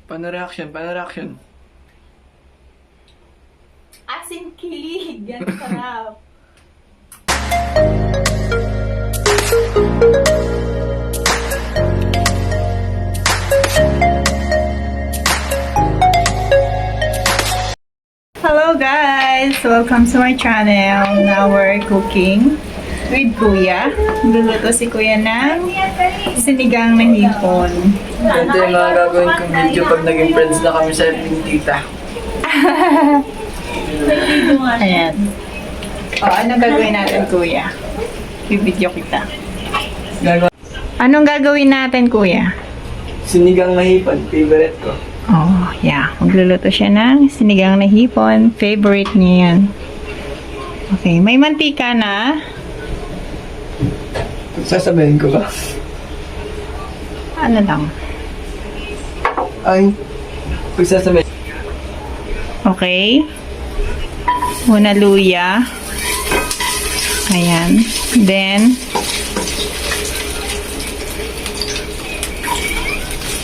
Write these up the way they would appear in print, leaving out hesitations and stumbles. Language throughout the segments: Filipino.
Paano reaction? Paano reaction? As in, kilig. Yan, sarap. Hello guys! Welcome to my channel. Now we're cooking with Kuya. Luluto si Kuya ng sinigang na hipon. Ito yung mga gagawin kong video pag naging friends na kami sa FB tita. Ayan. O, anong gagawin natin, Kuya? Bibidyo kita. Gagawa. Anong gagawin natin, Kuya? Sinigang na hipon, favorite ko. Oh, yeah. Magluluto siya ng sinigang na hipon. Favorite niya yan. Okay. May mantika na. Sasabihin ko ba? Ano lang. Ay, pagsasabihin. Okay. Una luya. Ayan. Then,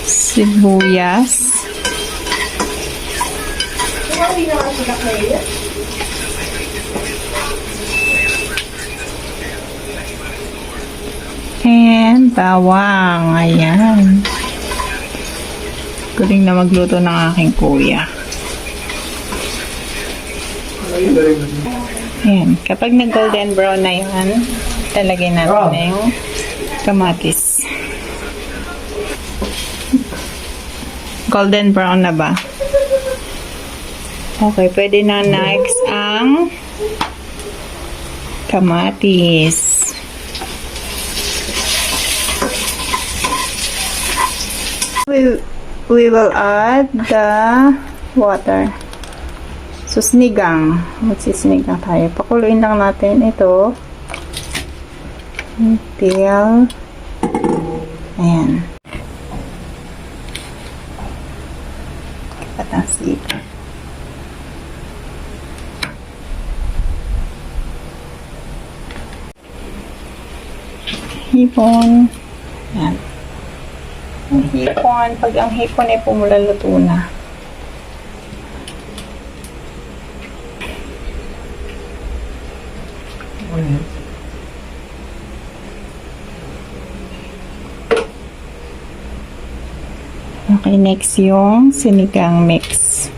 sibuyas. And bawang. Ayan. Galing na magluto ng aking kuya. Ayan. Kapag nag-golden brown na yan, talagay natin na yung kamatis. Golden brown na ba? Okay, pwede na next ang kamatis. We will add the water. So, sinigang. Magsisinigang tayo. Pakuluin lang natin ito. Until, ayan. Kapat ang sika. Hipon. Ayan. Ang hipon. Pag ang hipon ay pumulaluto na. Okay, next yung sinigang mix.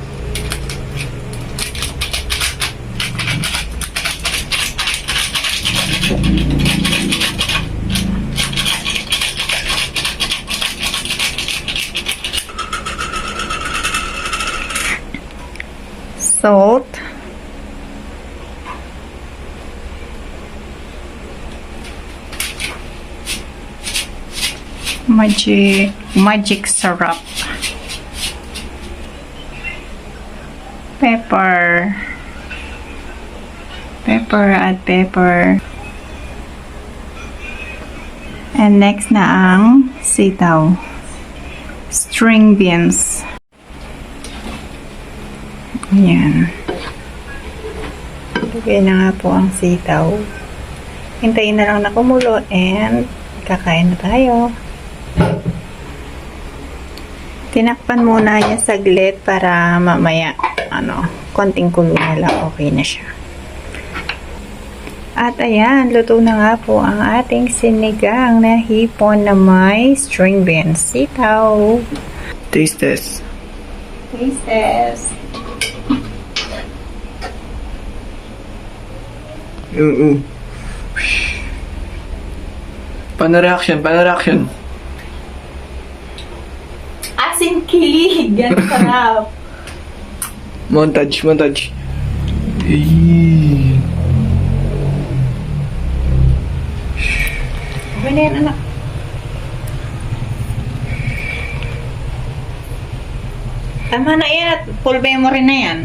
Salt. Magic syrup. Pepper. Add pepper. And next na ang sitaw. String beans. Ayan. Lagay na nga po ang sitaw. Hintayin na lang na kumulo and kakain na tayo. Tinakpan muna niya saglit para mamaya, konting kulo na lang, okay na siya. At ayan, luto na nga po ang ating sinigang na hipon na may string beans. Sitaw. Taste test. Taste test. Paano reaction? Paano reaction? As in, kilig. Yan, sarap. Montage. Eee. Okay na yan, anak. Tama na yan at full memory na yan.